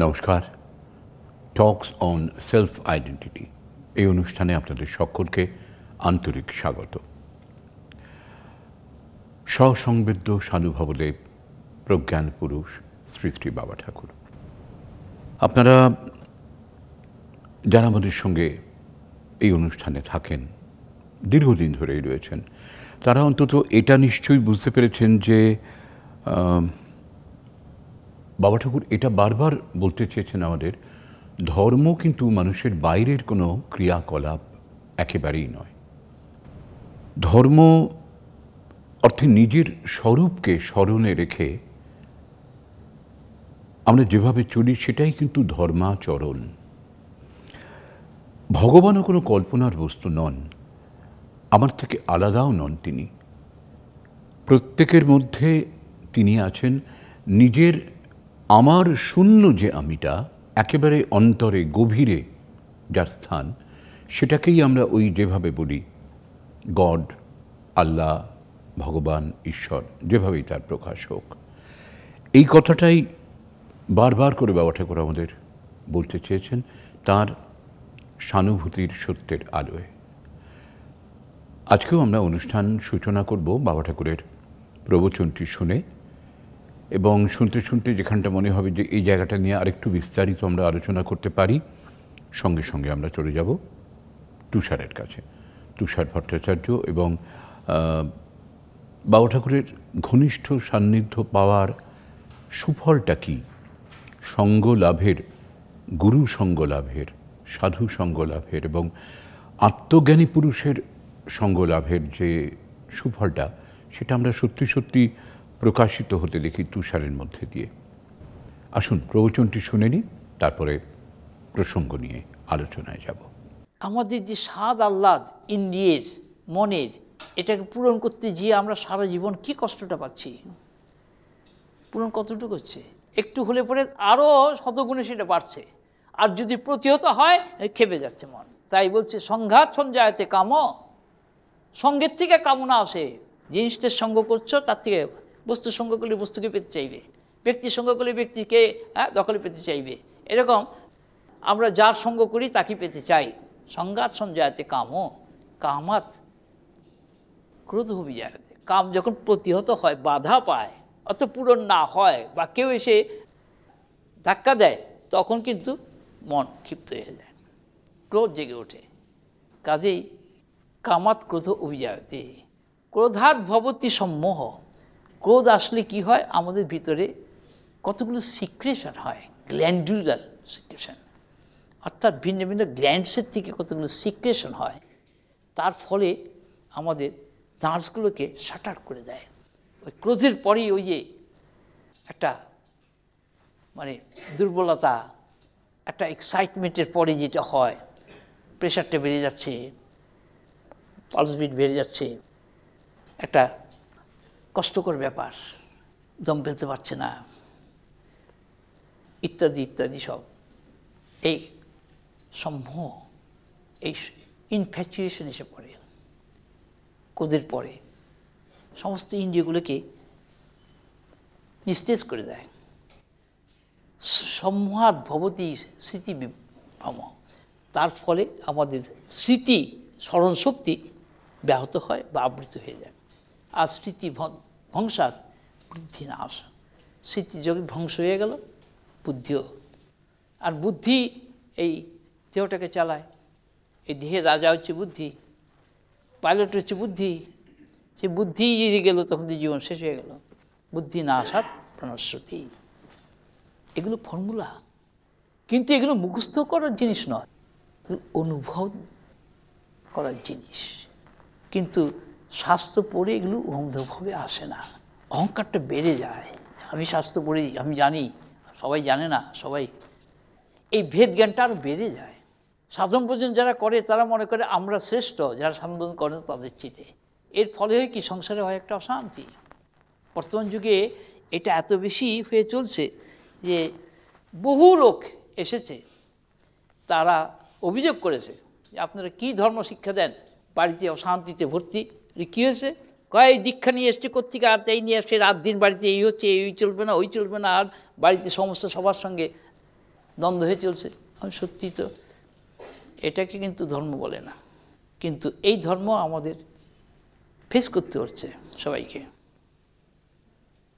নমস্কার। Talks on self identity এই অনুষ্ঠানে আপনাদের সকলকে আন্তরিক স্বাগত। সসংবেদ্য সানুভবদেব, প্রজ্ঞান পুরুষ শ্রী শ্রী বাবা ঠাকুর। আপনারা যারা আমাদের সঙ্গে এই অনুষ্ঠানে থাকেন, দীর্ঘদিন ধরেই রয়েছেন, তারা অন্তত এটা নিশ্চয়ই বুঝতে পেরেছেন যে বাবা ঠাকুর এটা বারবার বলতে চেয়েছেন আমাদের, ধর্ম কিন্তু মানুষের বাইরের কোনো ক্রিয়াকলাপ একেবারেই নয়। ধর্ম অর্থে নিজের স্বরূপকে স্মরণে রেখে আমরা যেভাবে চলি সেটাই কিন্তু ধর্মাচরণ। ভগবানও কোনো কল্পনার বস্তু নন, আমার থেকে আলাদাও নন তিনি। প্রত্যেকের মধ্যে তিনি আছেন। নিজের আমার শূন্য যে আমিটা, একেবারে অন্তরে গভীরে যার স্থান, সেটাকেই আমরা ওই যেভাবে বলি গড, আল্লাহ, ভগবান, ঈশ্বর, যেভাবেই তার প্রকাশ হোক, এই কথাটাই বারবার করে বাবা ঠাকুর আমাদের বলতে চেয়েছেন তার সানুভূতির সত্যের আলোয়। আজকেও আমরা অনুষ্ঠান সূচনা করব বাবা ঠাকুরের প্রবচনটি শুনে, এবং শুনতে শুনতে যেখানটা মনে হবে যে এই জায়গাটা নিয়ে আরেকটু বিস্তারিত আমরা আলোচনা করতে পারি, সঙ্গে সঙ্গে আমরা চলে যাব তুষারের কাছে। তুষার ভট্টাচার্য এবং বাবা ঠাকুরের ঘনিষ্ঠ সান্নিধ্য পাওয়ার সুফলটা কী, সঙ্গ লাভের, গুরু সঙ্গ লাভের, সাধু সঙ্গ লাভের এবং আত্মজ্ঞানী পুরুষের সঙ্গ লাভের যে সুফলটা, সেটা আমরা সত্যি সত্যি প্রকাশিত হতে দেখি তুষারের মধ্যে দিয়ে। আসুন প্রবচনটি শুনে নিই, তারপরে প্রসঙ্গ নিয়ে আলোচনায় যাব। আমাদের যে স্বাদ আহ্লাদ ইন্দ্রিয়ের মনের, এটাকে পূরণ করতে গিয়ে আমরা সারা জীবন কি কষ্টটা পাচ্ছি, পূরণ কতটুকু হচ্ছে? একটু হলে পরে আরও শতগুণে সেটা বাড়ছে, আর যদি প্রতিহত হয় খেপে যাচ্ছে মন। তাই বলছে সংঘাত সঞ্জায়তে কাম, সঙ্গের থেকে কামনা আসে। জিনিসটার সঙ্গ করছো, তার থেকে বস্তুর সঙ্গ করলে বস্তুকে পেতে চাইবে, ব্যক্তির সঙ্গ করলে ব্যক্তিকে দখলে পেতে চাইবে। এরকম আমরা যার সঙ্গ করি তাকে পেতে চাই। সংঘাত সঞ্জায়তে কাম, কামাত ক্রোধ অভিজায়তে। কাম যখন প্রতিহত হয়, বাধা পায়, অত পূরণ না হয়, বা কেউ এসে ধাক্কা দেয়, তখন কিন্তু মন ক্ষিপ্ত হয়ে যায়, ক্রোধ জেগে ওঠে। কাজেই কামাত ক্রোধ অভিজায়তে, ক্রোধাৎ ভবতি সম্মোহ। ক্রোধ আসলে কি হয়, আমাদের ভিতরে কতগুলো সিক্রেশন হয়, গ্ল্যান্ডুলার সিক্রেশন, অর্থাৎ ভিন্ন ভিন্ন গ্ল্যান্ডসের থেকে কতগুলো সিক্রেশন হয়। তার ফলে আমাদের নার্ভসগুলোকে শাটার করে দেয়। ওই ক্রোধের পরেই ওই যে একটা দুর্বলতা, একটা এক্সাইটমেন্টের পরে যেটা হয়, প্রেশারটা বেড়ে যাচ্ছে, পালস বিট বেড়ে যাচ্ছে, একটা কষ্টকর ব্যাপার, দম ফেলতে পারছে না, ইত্যাদি ইত্যাদি সব। এই সম্মোহ, এই ইনফ্যাচুয়েশন এসে পড়ে। ক্রোধের পরে সমস্ত ইন্দ্রিয়গুলোকে নিস্তেজ করে দেয়। সম্মোহাৎ ভবতি স্মৃতি বিভ্রম। তার ফলে আমাদের স্মৃতি স্মরণশক্তি ব্যাহত হয় বা আবৃত হয়ে যায়। আর স্মৃতি ধ্বংসাৎ বুদ্ধি নাশ। স্মৃতি যখন ধ্বংস হয়ে গেল, বুদ্ধিও। আর বুদ্ধি এই দেহটাকে চালায়। এই দেহের রাজা হচ্ছে বুদ্ধি, পাইলট হচ্ছে বুদ্ধি। সে বুদ্ধি যদি গেল, তখন তো জীবন শেষ হয়ে গেল। বুদ্ধি নাশাৎ প্রাণশ্রুতি। এগুলো ফর্মুলা, কিন্তু এগুলো মুখস্থ করার জিনিস নয়, অনুভব করার জিনিস। কিন্তু শাস্ত্র পড়ে এগুলো অনুভবে আসে না, অহংকারটা বেড়ে যায়। আমি শাস্ত্র পড়ি, আমি জানি, সবাই জানে না, সবাই এই ভেদ জ্ঞানটা আরও বেড়ে যায়। সাধন ভোজন যারা করে তারা মনে করে আমরা শ্রেষ্ঠ, যারা সাধন ভোজন করে তাদের চিতে। এর ফলে হয় কি, সংসারে হয় একটা অশান্তি। বর্তমান যুগে এটা এত বেশি হয়ে চলছে যে বহু লোক এসেছে, তারা অভিযোগ করেছে যে আপনারা কী ধর্ম শিক্ষা দেন, বাড়িতে অশান্তিতে ভর্তি। কী হয়েছে? কয় দীক্ষা নিয়ে এসছে কোত্থেকে, আর এই নিয়ে এসছে রাত দিন বাড়িতে এই হচ্ছে, এই চলবে না, ওই চলবে না, আর বাড়িতে সমস্ত সবার সঙ্গে দ্বন্দ্ব হয়ে চলছে। আমি সত্যি তো এটাকে কিন্তু ধর্ম বলে না, কিন্তু এই ধর্ম আমাদের ফেস করতে হচ্ছে সবাইকে।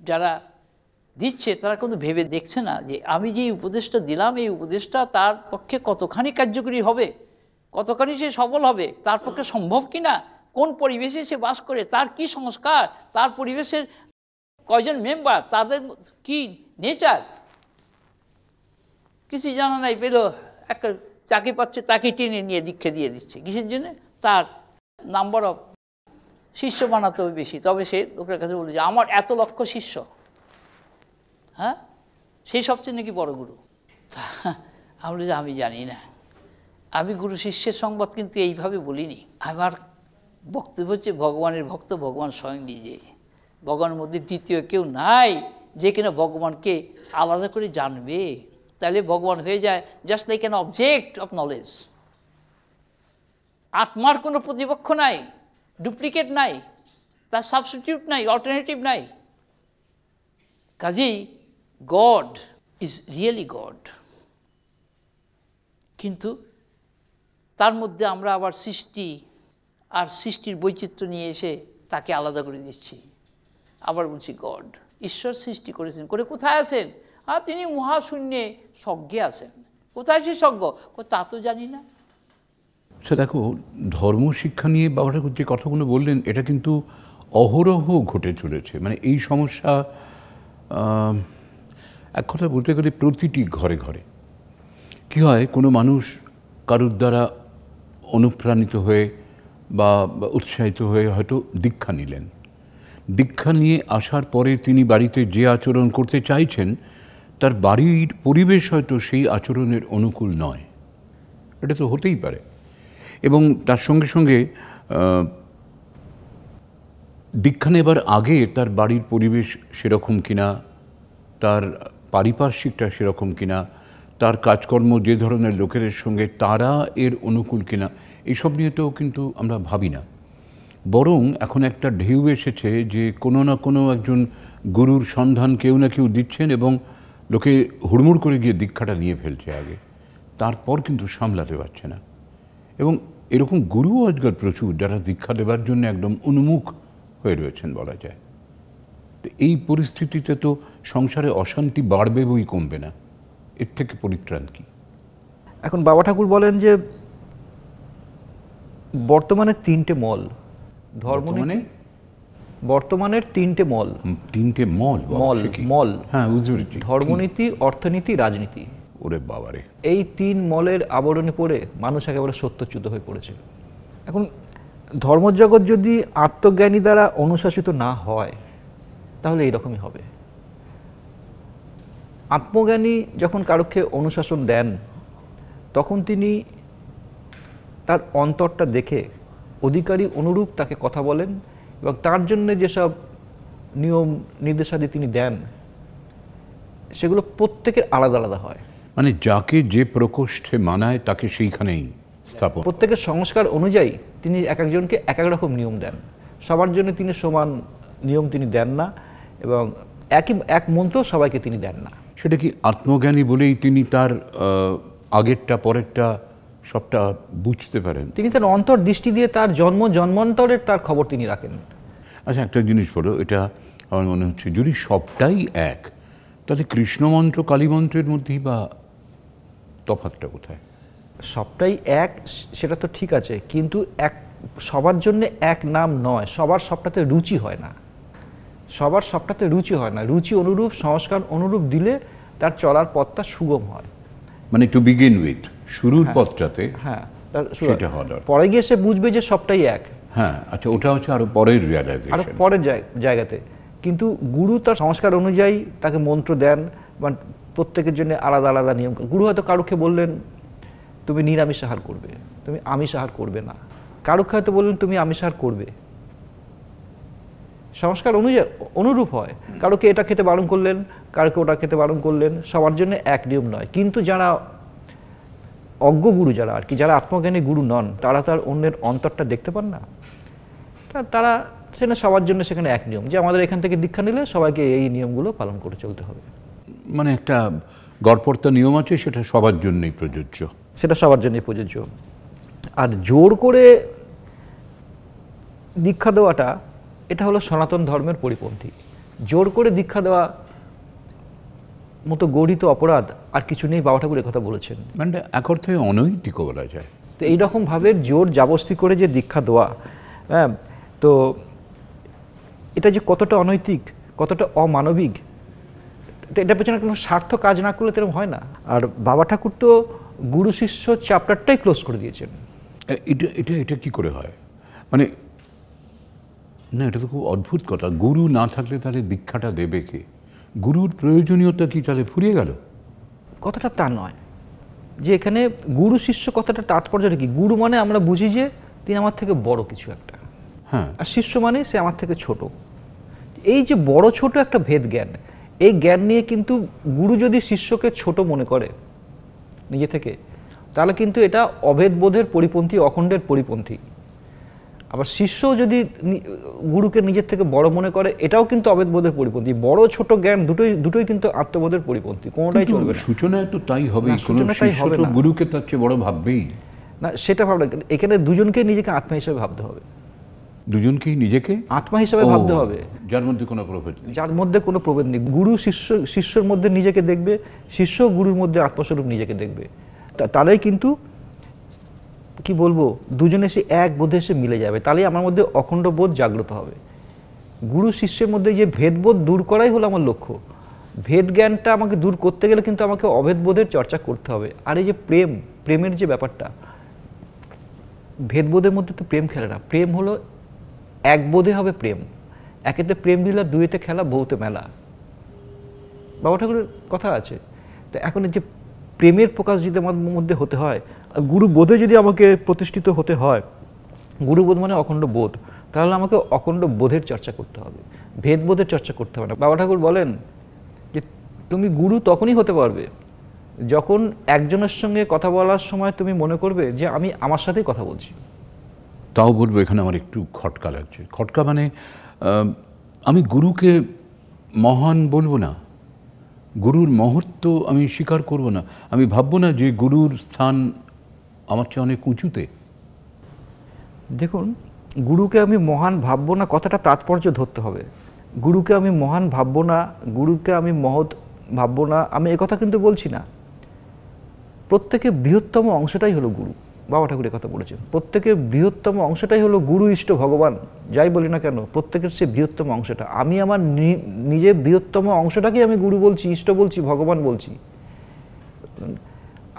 যারা দিচ্ছে তারা কিন্তু ভেবে দেখছে না যে আমি যে উপদেশটা দিলাম, এই উপদেশটা তার পক্ষে কতখানি কার্যকরী হবে, কতখানি সে সফল হবে, তার পক্ষে সম্ভব কি না, কোন পরিবেশে সে বাস করে, তার কি সংস্কার, তার পরিবেশের কয়জন মেম্বার, তাদের কি নেচার, কিছু জানা নাই। পেল একটা চাকরি পাচ্ছে, তাকে টেনে নিয়ে দীক্ষা দিয়ে দিচ্ছে। কিসের জন্য? তার নাম্বার অফ শিষ্য বানাতে হবে বেশি, তবে সে লোকের কাছে বলছে আমার এত লক্ষ শিষ্য, হ্যাঁ, সেই সবচেয়ে নাকি বড় গুরু। আমি বলি আমি জানি না, আমি গুরু শিষ্যের সংবাদ কিন্তু এইভাবে বলিনি। আমার বক্তব্য হচ্ছে ভগবানের ভক্ত ভগবান স্বয়ং নিজে, ভগবানের মধ্যে দ্বিতীয় কেউ নাই যে কিনা ভগবানকে আলাদা করে জানবে। তাহলে ভগবান হয়ে যায় just like an object of knowledge. আত্মার কোনো প্রতিপক্ষ নাই, ডুপ্লিকেট নাই, তার সাবস্টিটিউট নাই, অল্টারনেটিভ নাই। কাজেই গড ইজ রিয়েলি গড, কিন্তু তার মধ্যে আমরা আবার সৃষ্টি আর সৃষ্টির বৈচিত্র্য নিয়ে এসে তাকে আলাদা করে দিচ্ছি। আবার বলছি গড, ঈশ্বর সৃষ্টি করেছেন, করে কোথায় আছেন? আর তিনি মহাশূন্যে স্বজ্ঞে আছেন। কোথায় সে স্বজ্ঞ? তা তো জানি না। সে দেখো, ধর্ম শিক্ষা নিয়ে বাবা ঠাকুর যে কথাগুলো বললেন, এটা কিন্তু অহরহ ঘটে চলেছে। মানে এই সমস্যা এক কথা বলতে গেলে প্রতিটি ঘরে ঘরে। কী হয়, কোনো মানুষ কারুর দ্বারা অনুপ্রাণিত হয়ে বা উৎসাহিত হয়ে হয়তো দীক্ষা নিলেন। দীক্ষা নিয়ে আসার পরে তিনি বাড়িতে যে আচরণ করতে চাইছেন, তার বাড়ির পরিবেশ হয়তো সেই আচরণের অনুকূল নয়। এটা তো হতেই পারে। এবং তার সঙ্গে সঙ্গে দীক্ষা নেবার আগে তার বাড়ির পরিবেশ সেরকম কিনা, তার পারিপার্শ্বিকটা সেরকম কিনা, তার কাজকর্ম যে ধরনের লোকের সঙ্গে তারা এর অনুকূল কিনা, এইসব নিয়ে তো কিন্তু আমরা ভাবি না। বরং এখন একটা ঢেউ এসেছে যে কোনো না কোনো একজন গুরুর সন্ধান কেউ না কেউ দিচ্ছেন এবং লোকে হুড়মুড় করে গিয়ে দীক্ষাটা নিয়ে ফেলছে আগে, তারপর কিন্তু সামলাতে পারছে না। এবং এরকম গুরুও আজকাল প্রচুর, যারা দীক্ষা দেবার জন্য একদম উন্মুখ হয়ে রয়েছেন বলা যায়। তো এই পরিস্থিতিতে তো সংসারে অশান্তি বাড়বে বই কমবে না। এর থেকে পরিত্রাণ কি? এখন বাবা ঠাকুর বলেন যে বর্তমানে তিনটে মল, ধর্মনীতি, বর্তমানের তিনটে মল। তিনটে মল? মল মল হ্যাঁ, বুঝতে পেরেছি। ধর্মনীতি, অর্থনীতি, রাজনীতি। ওরে বাবারে! এই তিন মলের আবরণে পড়ে মানুষ একেবারে সত্যচ্যুত হয়ে পড়েছে। এখন ধর্মজগৎ যদি আত্মজ্ঞানী দ্বারা অনুশাসিত না হয় তাহলে এইরকমই হবে। আত্মজ্ঞানী যখন কারোকে অনুশাসন দেন তখন তিনি তার অন্তরটা দেখে অধিকারী অনুরূপ তাকে কথা বলেন এবং তার জন্য যেসব নিয়ম নির্দেশাদি তিনি দেন সেগুলো প্রত্যেকের আলাদা আলাদা হয়। মানে যাকে যে প্রকোষ্ঠে মানায় তাকে সেইখানেই স্থাপন। প্রত্যেকের সংস্কার অনুযায়ী তিনি এক একজনকে এক এক রকম নিয়ম দেন। সবার জন্য তিনি সমান নিয়ম তিনি দেন না এবং এক মন্ত্র সবাইকে তিনি দেন না। সেটা কি আত্মজ্ঞানী বলেই তিনি তার আগেরটা পরেরটা সবটা বুঝতে পারেন? তিনি তার অন্তর দৃষ্টি দিয়ে তার জন্মান্তরের তার খবর তিনি রাখেন। আচ্ছা, একটা জিনিস বলো, এটা আমার মনে হচ্ছে যদি সবটাই এক, তাহলে কৃষ্ণমন্ত্র কালীমন্ত্রের মধ্যেই বা তফাৎটা কোথায়? সবটাই এক সেটা তো ঠিক আছে, কিন্তু এক সবার জন্য এক নাম নয়, সবার সবটাতে রুচি হয় না, সবার সবটাতে রুচি হয় না। রুচি অনুরূপ সংস্কার অনুরূপ দিলে তার চলার পথটা সুগম হয়। মানে টু বিগিন উইথ শুরুর পথটাতে হ্যাঁ, সেটা হওয়া দরকার। পরে গিয়ে সে বুঝবে যে সবটাই এক। হ্যাঁ, আচ্ছা, ওটা হচ্ছে আরো পরের রিয়ালাইজেশন, আরো পরের জায়গাতে। কিন্তু গুরু তার সংস্কার অনুযায়ী তাকে মন্ত্র দেন বা প্রত্যেকের জন্য আলাদা আলাদা নিয়ম। গুরু হয়তো কারুকে বললেন তুমি নিরামিষ আহার করবে, তুমি আমিষ আহার করবে না। কারুকে হয়তো বললেন তুমি আমিষ আহার করবে। সংস্কার অনুযায়ী অনুরূপ হয়। কারুকে এটা খেতে বারণ করলেন, কারুকে ওটা খেতে বারণ করলেন, সবার জন্য এক নিয়ম নয়। কিন্তু যারা অজ্ঞ গুরু, যারা আর কি, যারা আত্মজ্ঞানী গুরু নন, তারা তার অন্যের অন্তরটা দেখতে পান না। তারা সেখানে সবার জন্য সেখানে এক নিয়ম, যে আমাদের এখান থেকে দীক্ষা নিলে সবাইকে এই নিয়মগুলো পালন করে চলতে হবে। মানে একটা গড়পড়তা নিয়ম আছে, সেটা সবার জন্যই প্রযোজ্য। সেটা সবার জন্যই প্রযোজ্য। আর জোর করে দীক্ষা দেওয়াটা, এটা হলো সনাতন ধর্মের পরিপন্থী। জোর করে দীক্ষা দেওয়া মতো গঠিত অপরাধ আর কিছু নেই, বাবা ঠাকুর কথা বলেছেন। মানে এক অর্থে অনৈতিকও বলা যায়। তো এইরকমভাবে জোর জাবস্তি করে যে দীক্ষা দেওয়া, হ্যাঁ, তো এটা যে কতটা অনৈতিক, কতটা অমানবিক, এটার পেছনে কোনো স্বার্থ কাজ না করলে তেরকম হয় না। আর বাবা ঠাকুর তো গুরু শিষ্য চ্যাপ্টারটাই ক্লোজ করে দিয়েছেন। এটা এটা এটা কি করে হয়? মানে না, এটা তো খুব অদ্ভুত কথা। গুরু না থাকলে তাহলে দীক্ষাটা দেবে কে? গুরুর প্রয়োজনীয়তা কি তাহলে ফুরিয়ে গেল? কথাটা তা নয় যে এখানে গুরু শিষ্য কথাটা তাৎপর্যটা কি। গুরু মানে আমরা বুঝি যে তিনি আমার থেকে বড় কিছু একটা, হ্যাঁ, আর শিষ্য মানে সে আমার থেকে ছোট। এই যে বড় ছোট একটা ভেদ জ্ঞান, এই জ্ঞান নিয়ে কিন্তু গুরু যদি শিষ্যকে ছোট মনে করে নিজে থেকে, তাহলে কিন্তু এটা অভেদবোধের পরিপন্থী, অখণ্ডের পরিপন্থী। আবার শিষ্য যদি গুরুকে নিজের থেকে বড় মনে করে, এটাও কিন্তু অভেদবোধের পরিপন্থী। বড় ছোট জ্ঞান দুটোই কিন্তু আত্মবোধের পরিপন্থী, কোনোটাই চলবে না। সূচনায় তো তাই হবে, না, কোনো সূচনায় তাই শিষ্য হবে তো না। গুরুকে তার চেয়ে বড় ভাববেই না, সেটা ভাবনা, এখানে দুজনকেই নিজেকে আত্মা হিসেবে ভাবতে হবে। দুজনকেই নিজেকে আত্মা হিসেবে ভাবতে হবে, যার মধ্যে কোনো প্রভেদ নেই। যার মধ্যে কোনো প্রভেদ নেই। গুরু শিষ্যর মধ্যে নিজেকে দেখবে, শিষ্য গুরুর মধ্যে আত্মস্বরূপ নিজেকে দেখবে। তাহলেই কিন্তু কি বলবো, দুজনে এসে এক বোধে এসে মিলে যাবে। তাহলেই আমার মধ্যে অখণ্ড বোধ জাগ্রত হবে। গুরু শিষ্যের মধ্যে যে ভেদবোধ দূর করাই হলো আমার লক্ষ্য। ভেদ জ্ঞানটা আমাকে দূর করতে গেলে কিন্তু আমাকে অভেদবোধের চর্চা করতে হবে। আর এই যে প্রেমের যে ব্যাপারটা, ভেদবোধের মধ্যে তো প্রেম খেলে না। প্রেম হলো এক বোধে হবে প্রেম। একেতে প্রেম লীলা, দুইতে খেলা, বহুতে মেলা, বাবা ঠাকুরের কথা আছে। তো এখন এই যে প্রেমের প্রকাশ যদি আমার মধ্যে হতে হয়, গুরু বোধে যদি আমাকে প্রতিষ্ঠিত হতে হয়, গুরুবোধ মানে অখণ্ড বোধ, তাহলে আমাকে অখণ্ড বোধের চর্চা করতে হবে, ভেদবোধের চর্চা করতে হবে না। বাবা ঠাকুর বলেন যে তুমি গুরু তখনই হতে পারবে যখন একজনের সঙ্গে কথা বলার সময় তুমি মনে করবে যে আমি আমার সাথেই কথা বলছি। তাও বলবো, এখানে আমার একটু খটকা লাগছে। খটকা মানে আমি গুরুকে মহান বলবো না, গুরুর মহত্ব আমি স্বীকার করব না, আমি ভাববো না যে গুরুর স্থান আমার চেয়ে অনেক উঁচুতে। দেখুন, গুরুকে আমি মহান ভাববো না, কথাটা তাৎপর্য ধরতে হবে। গুরুকে আমি মহান ভাববো না, গুরুকে আমি মহৎ ভাববো না, আমি একথা কিন্তু বলছি না। প্রত্যেকের বৃহত্তম অংশটাই হলো গুরু। বাবা ঠাকুর কথা বলেছেন, প্রত্যেকের বৃহত্তম অংশটাই হলো গুরু, ইষ্ট, ভগবান, যাই বলি না কেন, প্রত্যেকের সে বৃহত্তম অংশটা। আমি আমার নিজের বৃহত্তম অংশটাকেই আমি গুরু বলছি, ইষ্ট বলছি, ভগবান বলছি।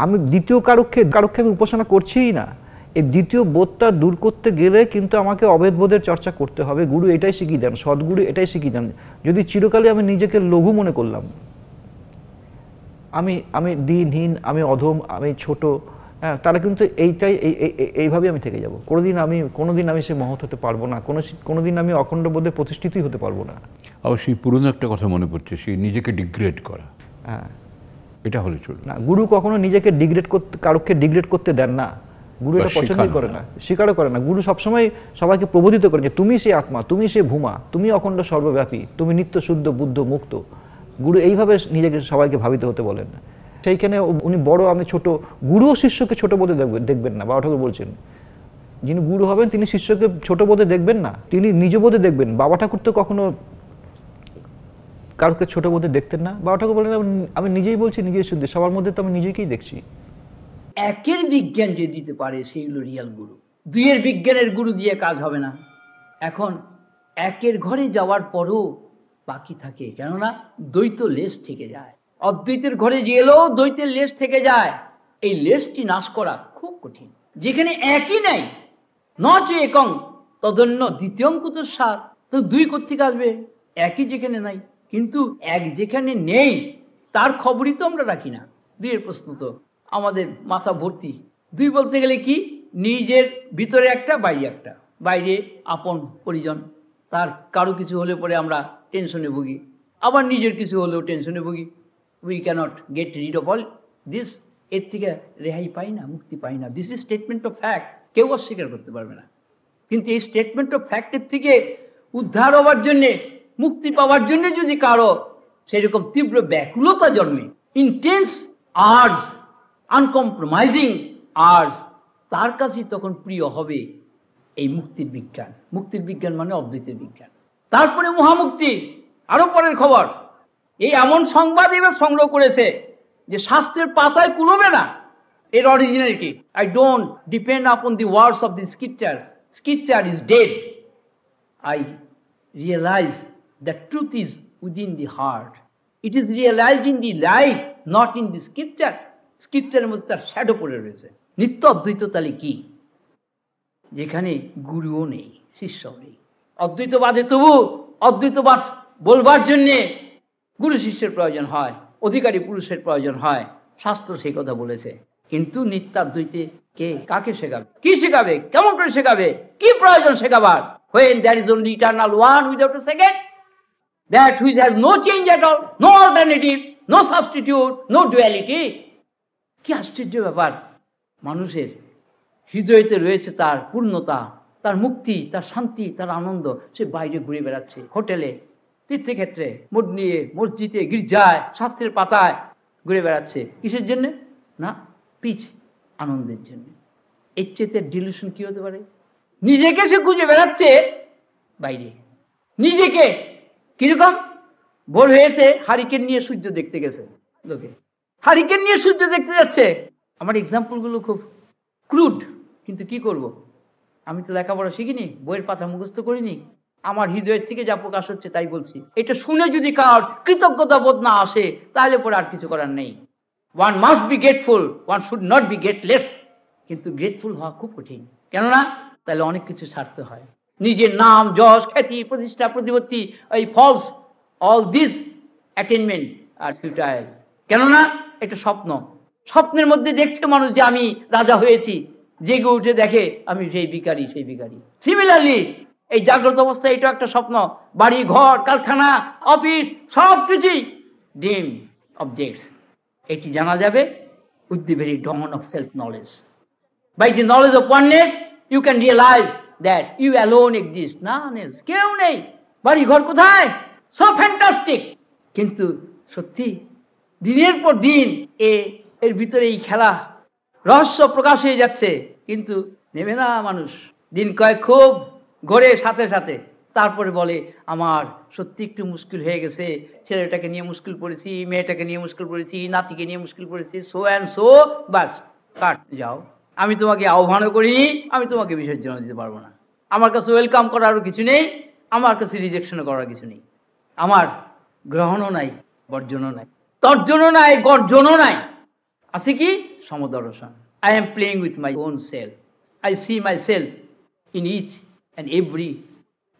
আমি দ্বিতীয় কারককে আমি উপাসনা করছিই না। এই দ্বিতীয় বোধটা দূর করতে গেলে কিন্তু আমাকে অভেদবোধের চর্চা করতে হবে। গুরু এটাই শিখিয়ে দেন, সদ্গুরু এটাই শিখিয়ে দেন। যদি চিরকালে আমি নিজেকে লঘু মনে করলাম, আমি দিনহীন, আমি অধম, আমি ছোট, হ্যাঁ, তাহলে কিন্তু এইভাবেই আমি থেকে যাব। কোনোদিন আমি সে মহৎ হতে পারবো না, কোনোদিন আমি অখণ্ড বোধে প্রতিষ্ঠিতই হতে পারবো না। আবার সেই পুরনো একটা কথা মনে পড়ছে, সেই নিজেকে ডিগ্রেড করা, হ্যাঁ, এটা হলে চলবে না। গুরু কখনো নিজেকে কারোকে ডিগ্রেড করতে দেন না। গুরু এটা পছন্দই করে না, স্বীকারও করে না। গুরু সবসময় সবাইকে প্রবোধিত করে যে তুমি সে আত্মা, তুমি সে ভূমা, তুমি অখণ্ড সর্বব্যাপী, তুমি নিত্য শুদ্ধ বুদ্ধ মুক্ত। গুরু এইভাবে নিজেকে সবাইকে ভাবিত হতে বলেন। সেইখানে উনি বড়, আমি ছোট। গুরুও শিষ্যকে ছোট বোধে দেখবেন না। বাবা ঠাকুর বলছেন, যিনি গুরু হবেন তিনি শিষ্যকে ছোট বোধে দেখবেন না, তিনি নিজ বোধে দেখবেন। বাবা ঠাকুর তো কখনো কারোকে ছোট বোধে দেখতেন না। বাবা ঠাকুর বলেন, আমি নিজেই বলছি, নিজেই শুদ্ধ, সবার মধ্যে তো আমি নিজেকেই দেখছি। একের বিজ্ঞান যে দিতে পারে সেই হলো রিয়াল গুরু। দুইয়ের বিজ্ঞানের গুরু দিয়ে কাজ হবে না। এখন একের ঘরে যাওয়ার পরও বাকি থাকে, কেননা দ্বৈত লেশ থেকে যায়। অদ্বৈতের ঘরে গেলেও দ্বৈতের লেশ থেকে যায়। এই লেশটি নাশ করা খুব কঠিন। যেখানে একই নাই, নচ একং তদন্য দ্বিতীয়ং কুতঃসার, তো দুই কোত্থেকে আসবে? একই যেখানে নাই, কিন্তু এক যেখানে নেই তার খবরই তো আমরা রাখি না। দুইয়ের প্রশ্ন তো আমাদের মাথা ভর্তি। দুই বলতে গেলে কি, নিজের ভিতরে একটা, বাইরে একটা। বাইরে আপন পরিজন, তার কারো কিছু হলে পরে আমরা টেনশনে ভুগি, আবার নিজের কিছু হলেও টেনশনে ভুগি। We cannot get rid of all this. এর থেকে রেহাই পাই না, মুক্তি পাই না। This is statement of fact, কেউ অস্বীকার করতে পারবে না। কিন্তু এই স্টেটমেন্ট অফ ফ্যাক্টের থেকে উদ্ধার হওয়ার জন্যে, মুক্তি পাওয়ার জন্য যদি কারো সেরকম তীব্র ব্যাকুলতা জন্মে, ইন্টেন্স আর্টস, আনকম্প্রোমাইজিং আর্টস, তার কাছেই তখন প্রিয় হবে এই মুক্তির বিজ্ঞান। মুক্তির বিজ্ঞান মানে অদ্বৈতের বিজ্ঞান। তারপরে মহামুক্তি, আরো পরের খবর। এই এমন সংবাদ এবার সংগ্রহ করেছে যে শাস্ত্রের পাতায় কুলোবে না এর অরিজিনালিটি। আই ডোন্ট ডিপেন্ড আপন দি words of the scripture, scripture is dead. I realize that truth is within the heart. It is realized in the life, not in the scripture. স্ক্রিপচারের মধ্যে তার শ্যাডো পড়ে রয়েছে। নিত্য অদ্বৈত তাহলে কি? যেখানে গুরুও নেই, শিষ্যও নেই। অদ্বৈতবাদে তবু অদ্বৈতবাদ বলবার জন্যে গুরু শিষ্যের প্রয়োজন হয়, অধিকারী পুরুষের প্রয়োজন হয়। শাস্ত্র সেই কথা বলেছে। কিন্তু নিত্যাদ্বৈতে কে কাকে শেখাবে, কি শেখাবে, কেমন করে শেখাবে, কি প্রয়োজন শেখাবার? When there is only eternal one without a second, that which has no change at all, no alternative, no substitute, no duality. কি আশ্চর্য ব্যাপার! মানুষের হৃদয়তে রয়েছে তার পূর্ণতা, তার মুক্তি, তার শান্তি, তার আনন্দ। সে বাইরে ঘুরে বেড়াচ্ছে, হোটেলে, তীর্থক্ষেত্রে, মোট নিয়ে, মসজিদে, গির্জায়, শাস্ত্রের পাতায় ঘুরে বেড়াচ্ছে। কিসের জন্যে? না, পিচ, আনন্দের জন্য। এর চেয়ে ডিলিউশন কি হতে পারে? নিজেকে সে খুঁজে বেড়াচ্ছে বাইরে, নিজেকে। কিরকম? ভোর হয়েছে, হারিকেন নিয়ে সূর্য দেখতে গেছে লোকে, হারিকেন নিয়ে সূর্য দেখতে যাচ্ছে। আমার এক্সাম্পলগুলো খুব ক্রুড, কিন্তু কি করব, আমি তো লেখাপড়া শিখিনি, বইয়ের পাতা মুখস্থ করিনি। আমার হৃদয়ের থেকে যা প্রকাশ হচ্ছে তাই বলছি। এটা শুনে যদি কার কৃতজ্ঞতা বোধ না আসে, তাহলে পরে আর কিছু করার নেই। One must be grateful, one should not be greatless. কিন্তু গ্রেটফুল হওয়া খুব কঠিন, কেননা তাহলে অনেক কিছু ছাড়তে হয়। নিজের নাম, যশ, খ্যাতি, প্রতিষ্ঠা, প্রতিপত্তি, এই false, all this attainment are futile. কেননা এটা স্বপ্ন। স্বপ্নের মধ্যে দেখছে মানুষ যে আমি রাজা হয়েছি, জেগে উঠে দেখে আমি সেই ভিখারি, সেই ভিখারি। সিমিলারলি এই জাগ্রত অবস্থায় এটা একটা স্বপ্ন। বাড়ি, ঘর, কারখানা, অফিস, সব কিছুই ড্রিম অবজেক্টস। এটি জানা যাবে with the very dawn of self knowledge. By the knowledge of oneness you can realize that you alone exist, none else, কেউ নেই। বাড়ি ঘর কোথায়? so fantastic। কিন্তু সত্যি দিনের পর দিন এর ভিতরে এই খেলা, রহস্য প্রকাশ হয়ে যাচ্ছে, কিন্তু নেবে না মানুষ। দিন কয়েক খুব ঘরে সাথে সাথে, তারপরে বলে আমার সত্যি একটু মুশকিল হয়ে গেছে, ছেলেটাকে নিয়ে মুশকিল পড়েছি, মেয়েটাকে নিয়ে মুশকিল পড়েছি, নাতিকে নিয়ে মুশকিল পড়েছি, সো অ্যান্ড সো, বাস কাট যাও। আমি তোমাকে আহ্বানও করিনি, আমি তোমাকে বিসর্জন দিতে পারবো না। আমার কাছে ওয়েলকাম করারও কিছু নেই, আমার কাছে রিজেকশনও করার কিছু নেই। আমার গ্রহণও নাই, বর্জনও নাই, তর্জনও নাই, গর্জনও নাই। আছে কি? সমদর্শন। I am playing with my own self. I see my self in each and every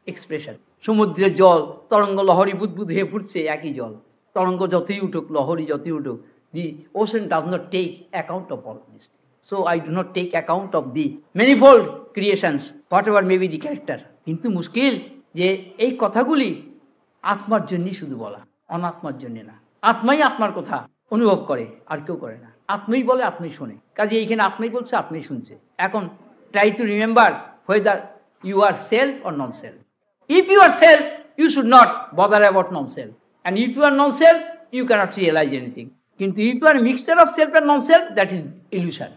expression. সমুদ্রের জল তরঙ্গ লহরী বুদবুদ হয়ে ফুটছে, একই জল। তরঙ্গ যতই উঠুক, লহরী যতই উঠুক, the ocean does not take account of all this. So I do not take account of the manifold creations, whatever may be the character. কিন্তু মুশকিল যে এই কথাগুলি আত্মার জন্যই শুধু বলা, অনাত্মার জন্য না। আত্মাই আপনার কথা অনুভব করে, আর কেউ করে না। আত্মাই বলে, আত্মাই শোনে। কাজে এইখানে আত্মাই বলছে, আত্মাই শুনছে। এখন try to remember whether you are self or non-self. If you are self, you should not bother about non-self. And if you are non-self, you cannot realize anything. কিন্তু if you are a mixture of self and non-self, that is illusion.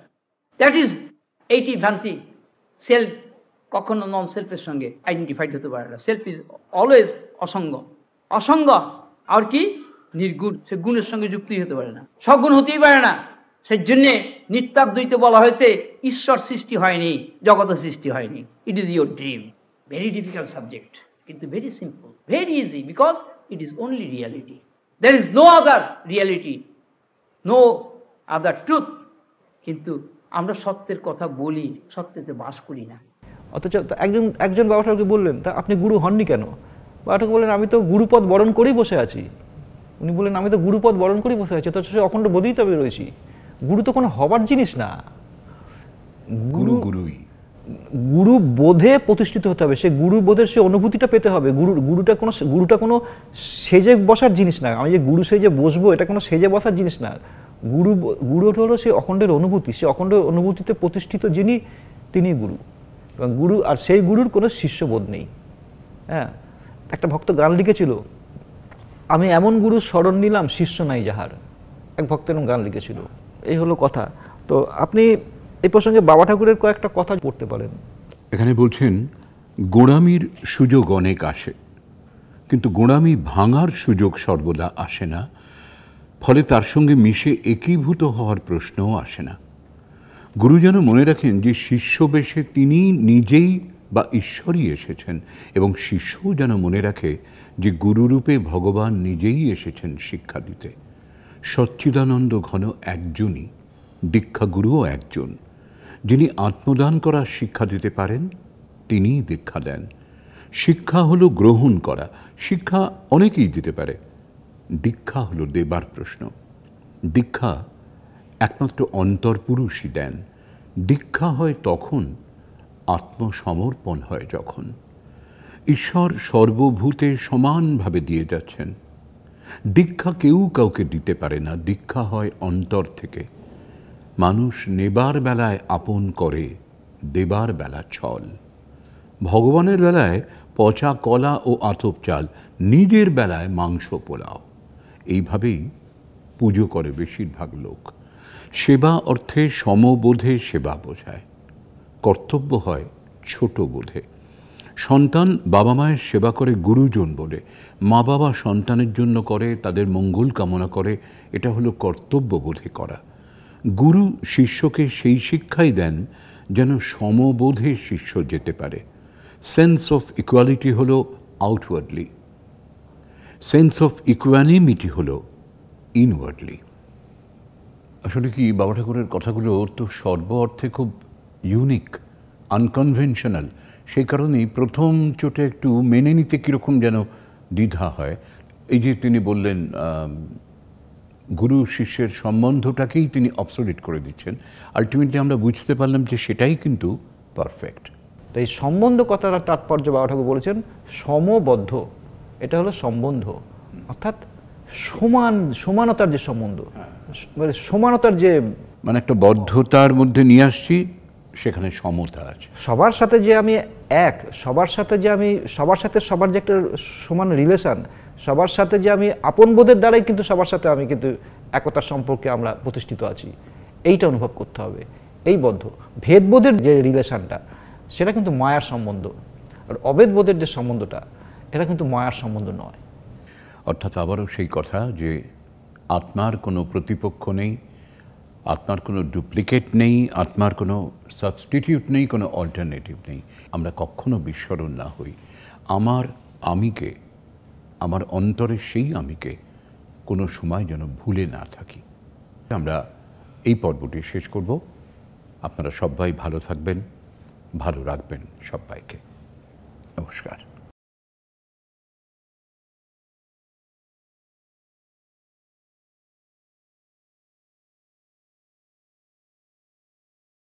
That is eighty ভ্রান্তি। Self কখনো নন সেলফের সঙ্গে identified হতে পারে না। Self is always অসঙ্গ। অসঙ্গ আর কি? নির্গুণ। সে গুণের সঙ্গে যুক্তই হতে পারে না, সগুণ হতেই পারে না। সেই জন্যে নিত্যাদ্বৈতে বলা হয়েছে ঈশ্বর সৃষ্টি হয়নি, জগৎ সৃষ্টি হয়নি। It is your dream. Very difficult subject, কিন্তু very simple, very easy, because it is only reality. There is no other reality, no other truth. কিন্তু আমরা সত্যের কথা বলি, সত্যতে বাস করি না। অথচ একজন বাবা ঠাকুরকে বললেন, তা আপনি গুরু হননি কেন? বাবা ঠাকুর বললেন, আমি তো গুরুপদ বরণ করেই বসে আছি। উনি বললেন, আমি তো গুরুপদ বরণ করেই বসে আছি, অথচ সে অখণ্ড বোধেই তবে রয়েছি। গুরু তো কোনো হবার জিনিস না। গুরু বোধে প্রতিষ্ঠিত হতে হবে। সে গুরু বোধের সে অনুভূতিটা পেতে হবে। গুরুটা কোনো সেজে বসার জিনিস না। আমি যে গুরু সেজে বসবো, এটা কোনো সেজে বসার জিনিস না। গুরু হলো সে অখণ্ডের অনুভূতি। সে অখণ্ডের অনুভূতিতে প্রতিষ্ঠিত যিনি, তিনি গুরু। এবং গুরু, আর সেই গুরুর কোনো শিষ্যবোধ নেই। হ্যাঁ, একটা ভক্ত গান লিখেছিল, আমি এমন গুরু শরণ নিলাম শিষ্য নাই যাহার। এক ভক্ত এরকম গান লিখেছিল। এই হলো কথা। তো আপনি এই প্রসঙ্গে বাবা ঠাকুরের কয়েকটা কথা পড়তে পারেন। এখানে বলছেন, গোঁড়ামির সুযোগ অনেক আসে, কিন্তু গোঁড়ামি ভাঙার সুযোগ সর্বদা আসে না, ফলে তার সঙ্গে মিশে একীভূত হওয়ার প্রশ্নও আসে না। গুরু যেন মনে রাখেন যে শিষ্য বেশে তিনি নিজেই বা ঈশ্বরই এসেছেন, এবং শিষ্যও যেন মনে রাখে যে গুরুরূপে ভগবান নিজেই এসেছেন শিক্ষা দিতে। সচ্চিদানন্দ ঘন একজনই, দীক্ষাগুরুও একজন। যিনি আত্মদান করার শিক্ষা দিতে পারেন তিনিই দীক্ষা দেন। শিক্ষা হলো গ্রহণ করা, শিক্ষা অনেকেই দিতে পারে, দীক্ষা হলো দেবার প্রশ্ন। দীক্ষা একমাত্র অন্তর্পুরুষই দেন। দীক্ষা হয় তখন আত্মসমর্পণ হয় যখন। ঈশ্বর সর্বভূতে সমানভাবে দিয়ে যাচ্ছেন। দীক্ষা কেউ কাউকে দিতে পারে না, দীক্ষা হয় অন্তর থেকে। মানুষ নেবার বেলায় আপন করে, দেবার বেলা ছল। ভগবানের বেলায় পচা কলা ও আতপ চাল, নিজের বেলায় মাংস পোলাও। এইভাবেই পুজো করে বেশিরভাগ লোক। সেবা অর্থে সমবোধে সেবা বোঝায়, কর্তব্য হয় ছোট বোধে। সন্তান বাবা মায়ের সেবা করে গুরুজন বলে, মা বাবা সন্তানের জন্য করে, তাদের মঙ্গল কামনা করে, এটা হলো কর্তব্য বোধে করা। গুরু শিষ্যকে সেই শিক্ষাই দেন যেন সমবোধে শিষ্য যেতে পারে। সেন্স অফ ইকুয়ালিটি হলো আউটওয়ার্ডলি, সেন্স অফ ইকুয়ানিমিটি হলো ইনওয়ার্ডলি। আসলে কি বাবা ঠাকুরের কথাগুলো তো সর্ব অর্থে খুব ইউনিক, আনকনভেনশনাল। সেই কারণেই প্রথম চোটে একটু মেনে নিতে কীরকম যেন দ্বিধা হয়। এই যে তিনি বললেন গুরু শিষ্যের সম্বন্ধটাকেই তিনি অবসলিট করে দিচ্ছেন, আলটিমেটলি আমরা বুঝতে পারলাম যে সেটাই কিন্তু পারফেক্ট। তো এই সম্বন্ধ কথার তাৎপর্য বাবা ঠাকুর বলেছেন সমবদ্ধ, এটা হলো সম্বন্ধ, অর্থাৎ সমানতার যে সম্বন্ধ, মানে সমানতার যে, মানে একটা বদ্ধতার মধ্যে নিয়ে আসছি, সেখানে সমতা আছে। সবার সাথে যে আমি এক, সবার সাথে যে আমি সবার সাথে সবার যে একটা সমান রিলেশন, সবার সাথে যে আমি আপন বোধের দ্বারাই কিন্তু সবার সাথে আমি কিন্তু একতার সম্পর্কে আমরা প্রতিষ্ঠিত আছি, এইটা অনুভব করতে হবে। এই বদ্ধ ভেদবোধের যে রিলেশনটা, সেটা কিন্তু মায়ার সম্বন্ধ। আর অভেদবোধের যে সম্বন্ধটা, এটা কিন্তু মায়ার সম্বন্ধ নয়। অর্থাৎ আবারও সেই কথা যে আত্মার কোনো প্রতিপক্ষ নেই, আত্মার কোনো ডুপ্লিকেট নেই, আত্মার কোনো সাবস্টিটিউট নেই, কোনো অল্টারনেটিভ নেই। আমরা কখনো বিস্মরণ না হই। আমার আমিকে, আমার অন্তরের সেই আমিকে কোনো সময় যেন ভুলে না থাকি। আমরা এই পর্বটি শেষ করব। আপনারা সবাই ভালো থাকবেন, ভালো রাখবেন সবাইকে। নমস্কার।